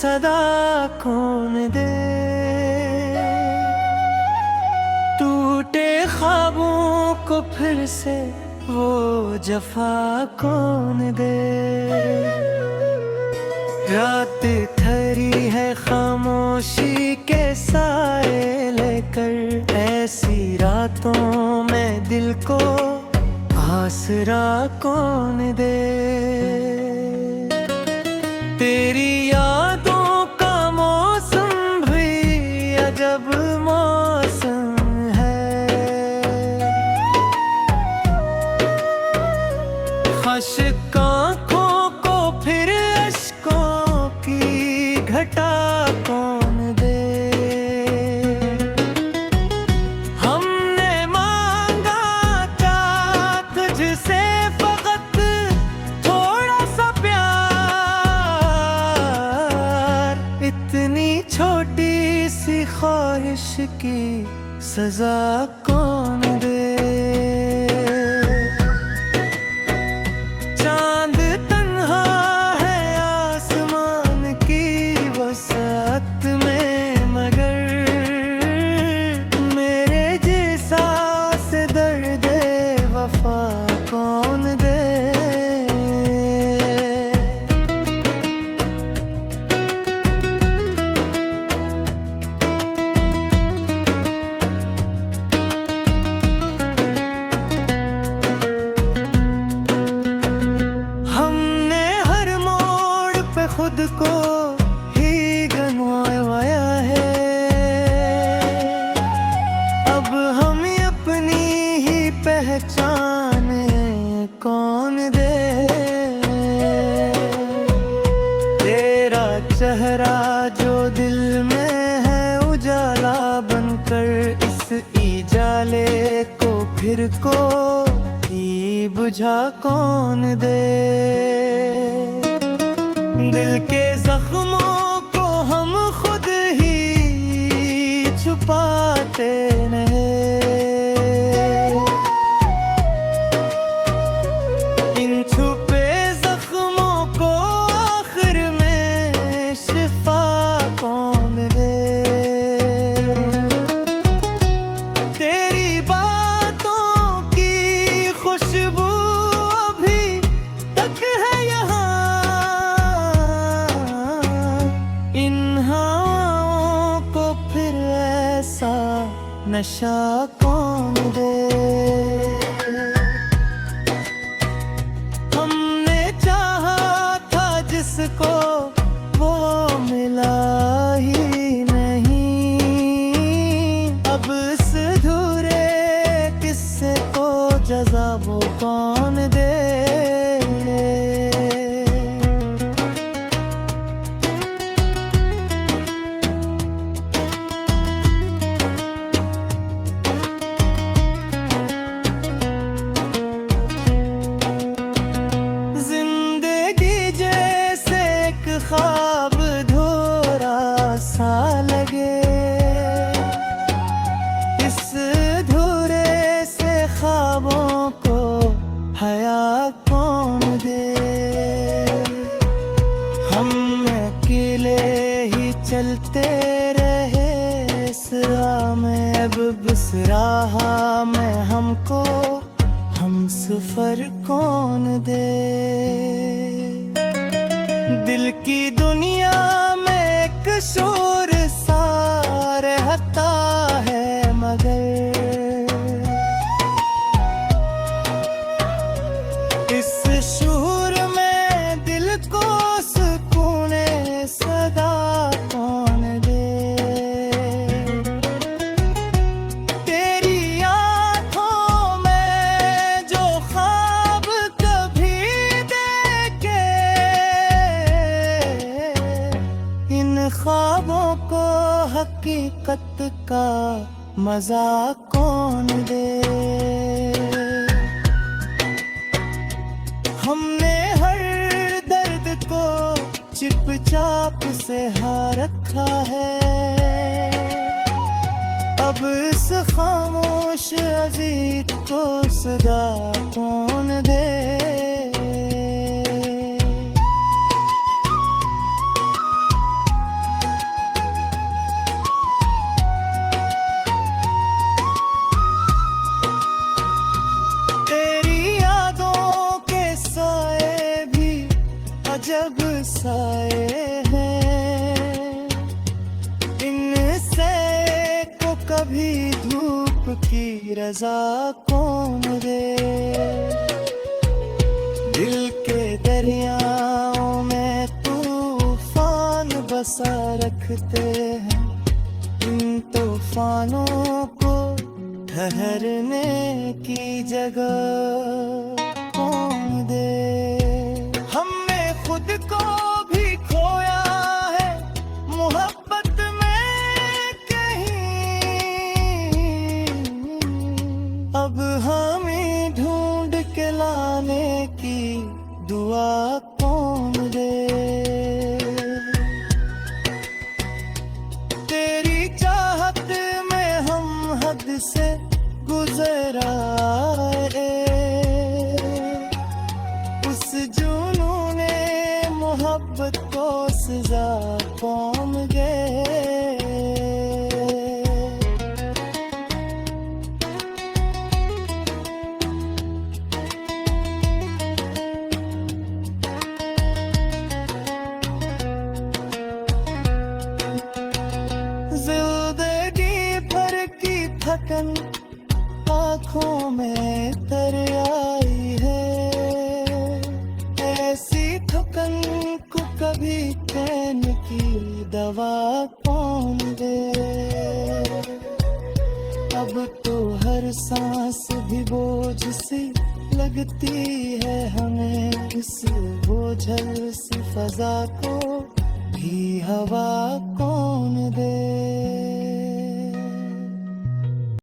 सदा कौन दे, टूटे ख्वाबों को फिर से वो जफा कौन दे। रात ठहरी है खामोशी के साए लेकर, ऐसी रातों में दिल को आसरा कौन दे। तेरी यादों का मौसम भी अजब मौसम है, खश्क आँखों को फिर अश्कों की घटा कौन दे। हमने मांगा क्या तुझसे फकत थोड़ा सा प्यार, इतनी छोटी सी ख्वाहिश की सजा कौन दे। चांद तन्हा है आसमान की वसत में, मगर मेरे जैसा से दर्द वफा कौन दे। हमने हर मोड़ पे खुद को ही गंवाया है, अब हम अपनी ही पहचान कौन दे। तेरा चेहरा जो दिल में है उजाला बनकर, इस उजाले को फिर को ही बुझा कौन दे। दिल के जख्मों को हम खुद ही छुपाते रहे, इन छुपे जख्मों को आखिर में शिफा कौन दे। तेरी बातों की खुशबू अभी तक है यहाँ, इन हवाओं को फिर ऐसा नशा कौन दे। हमने चाहा था जिसको वो मिला ही नहीं, अब इस अधूरे किस्से को जज़ा वो कौन दे। जिंदगी जैसे एक ख्वाब अधूरा सा लगे, इस अधूरे से ख्वाबों को हया कौन दे। हम अकेले ही चलते रहे इस राह में, अब इस राह में हमको हम सफर कौन दे। दिल की दुनिया में एक शोर सा रहता है, मगर इस शोर में दिल को सुकून सदा कौन दे। तेरी आँखों में जो ख्वाब कभी देखे, इन ख्वाबों को हकीकत का मजा कौन दे। हमने हर दर्द को चुपचाप से हाँ रखा है, अब इस खामोश अजीत को सदा कौन दे। आए हैं, इनसे को कभी धूप की रजा कौन दे। दिल के दरियाओं में तूफान बसा रखते हैं, इन तूफानों को ठहरने की जगह कौन दे। हमने खुद को भी खोया है मोहब्बत में कहीं, अब हम ही ढूंढ के लाने की दुआ कौन दे। तेरी चाहत में हम हद से गुजर आए, उस जुनू ने मोहब्बत को सजा कौन गए। जिंदगी भर की थकन आँखों में तर आई है, ऐसी थकन को कभी चैन की दवा कौन दे। अब तो हर सांस भी बोझ सी लगती है हमें, इस बोझल सी फजा को भी हवा